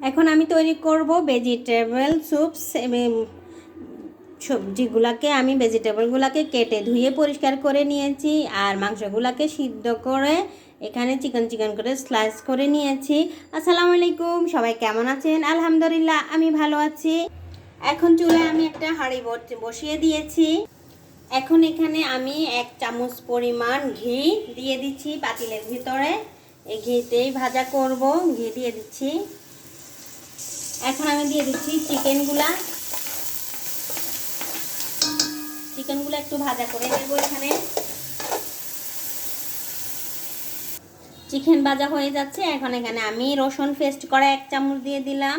এখন আমি তৈরি করব ভেজিটেবল স্যুপস। সবজিগুলোকে আমি ভেজিটেবলগুলোকে কেটে ধুয়ে পরিষ্কার করে নিয়েছি, আর মাংসগুলোকে সিদ্ধ করে এখানে চিকন করে স্লাইস করে নিয়েছি। আসসালামু আলাইকুম, সবাই কেমন আছেন? আলহামদুলিল্লাহ আমি ভালো আছি। এখন চুলায় আমি একটা হাঁড়ি বসিয়ে দিয়েছি। এখন এখানে আমি 1 চামচ পরিমাণ ঘি দিয়ে দিচ্ছি পাতিলের ভিতরে। এই ঘিতেই ভাজা করব, ঘি দিয়ে দিচ্ছি। এখন আমি দিয়ে দিচ্ছি চিকেনগুলো একটু ভাজা করে নেব। এখানে চিকেন ভাজা হয়ে যাচ্ছে। এখন এখানে আমি রসুন পেস্ট করা 1 চামচ দিয়ে দিলাম।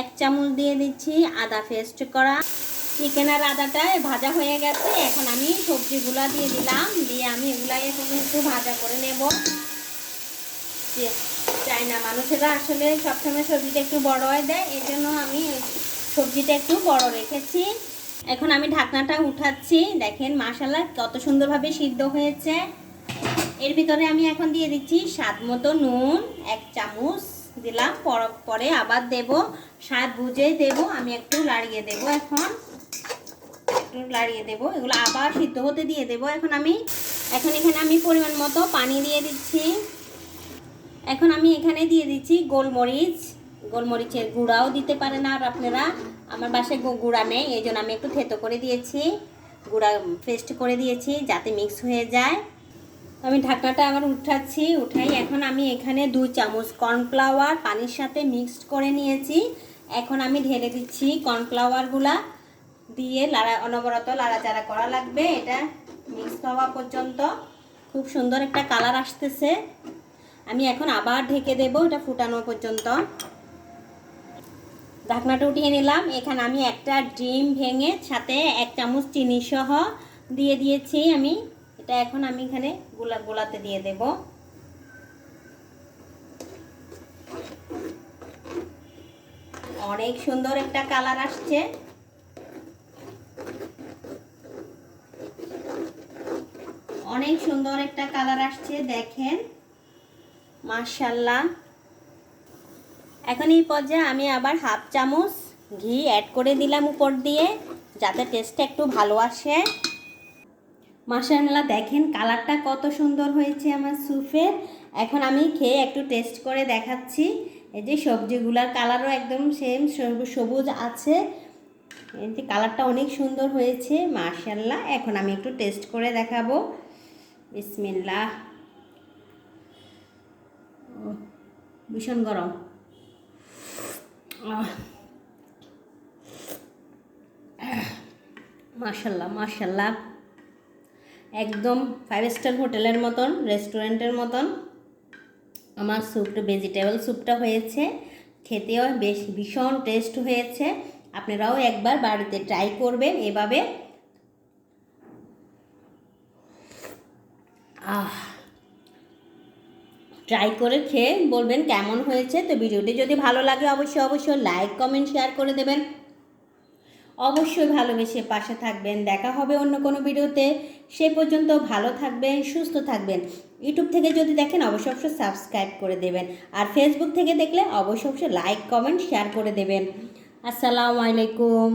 1 চামচ দিয়ে দিচ্ছি আদা পেস্ট করা। চিকেন আর আদাটা ভাজা হয়ে গেছে। এখন আমি সবজিগুলো দিয়ে দিলাম, দিয়ে আমি এগুলা এখন একটু ভাজা করে নেব। চাইনা মানুষেরা আসলে সবসময় সবজিটা একটু বড় হয়ে দেয়, এই জন্য আমি সবজিটা একটু বড় রেখেছি। এখন আমি ঢাকনাটা উঠাচ্ছি। দেখেন মাশাআল্লাহ কত সুন্দরভাবে সিদ্ধ হয়েছে। এর ভিতরে আমি এখন দিয়ে দিচ্ছি স্বাদ মতো নুন, 1 চামচ দিলাম। পরে আবার দেব, স্বাদ বুঝে দেব। আমি একটু লাড়িয়ে দেব, এখন একটু লাড়িয়ে দেব। এগুলো আবার সিদ্ধ হতে দিয়ে দেব। এখন এখানে আমি পরিমাণ মতো পানি দিয়ে দিচ্ছি। এখন আমি এখানে দিয়ে দিচ্ছি গোলমরিচের গুঁড়াও দিতে পারেন আর আপনারা। আমার বাসায় গুঁড়া নেই, এই জন্য আমি একটু থেতো করে দিয়েছি, গুঁড়া পেস্ট করে দিয়েছি যাতে মিক্স হয়ে যায়। আমি ঢাকনাটা আবার উঠাই। এখন আমি এখানে 2 চামচ কর্নফ্লাওয়ার পানির সাথে মিক্সড করে নিয়েছি। এখন আমি ঢেলে দিচ্ছি কর্নফ্লাওয়ারগুলা দিয়ে অনবরত লাড়াচাড়া করা লাগবে, এটা মিক্স হওয়া পর্যন্ত। খুব সুন্দর একটা কালার আসতেছে। আমি এখন আবার ঢেকে দেব এটা ফুটানো পর্যন্ত। ঢাকনাটা উঠিয়ে নিলাম। এখানে আমি একটা ডিম ভেঙে সাথে 1 চামচ চিনি সহ দিয়ে দিয়েছি আমি। এটা এখন আমি এখানে গোলাতে দিয়ে দেব। অনেক সুন্দর একটা কালার আসছে। অনেক সুন্দর একটা কালার আসছে, দেখেন মাশাআল্লাহ। এখন এই পর্যায়ে আমি আবার 1/2 চামচ ঘি অ্যাড করে দিলাম উপর দিয়ে, যাতে টেস্টটা একটু ভালো আসে। মাশাআল্লাহ দেখেন কালারটা কত সুন্দর হয়েছে আমার স্যুপের। এখন আমি খেয়ে একটু টেস্ট করে দেখাচ্ছি। এই যে সবজিগুলার কালারও একদম সেম সবুজ আছে। এই যে কালারটা অনেক সুন্দর হয়েছে মাশাআল্লাহ। এখন আমি একটু টেস্ট করে দেখাবো। বিসমিল্লাহ। ভীষণ গরম। মাশাআল্লাহ একদম 5 স্টার হোটেলের মতন, রেস্টুরেন্টের মতন আমার স্যুপটা, ভেজিটেবল স্যুপটা হয়েছে। খেতেও ভীষণ টেস্ট হয়েছে। আপনারাও একবার বাড়িতে ট্রাই করবেন এভাবে। ট্রাই করে খেয়ে বলবেন কেমন হয়েছে। তো ভিডিওটি যদি ভালো লাগে অবশ্যই লাইক কমেন্ট শেয়ার করে দেবেন। অবশ্যই ভালোবেসে পাশে থাকবেন। দেখা হবে অন্য কোনো ভিডিওতে। সেই পর্যন্ত ভালো থাকবেন, সুস্থ থাকবেন। ইউটিউব থেকে যদি দেখেন অবশ্যই সাবস্ক্রাইব করে দেবেন, আর ফেসবুক থেকে দেখলে অবশ্যই লাইক কমেন্ট শেয়ার করে দেবেন। আসসালামু আলাইকুম।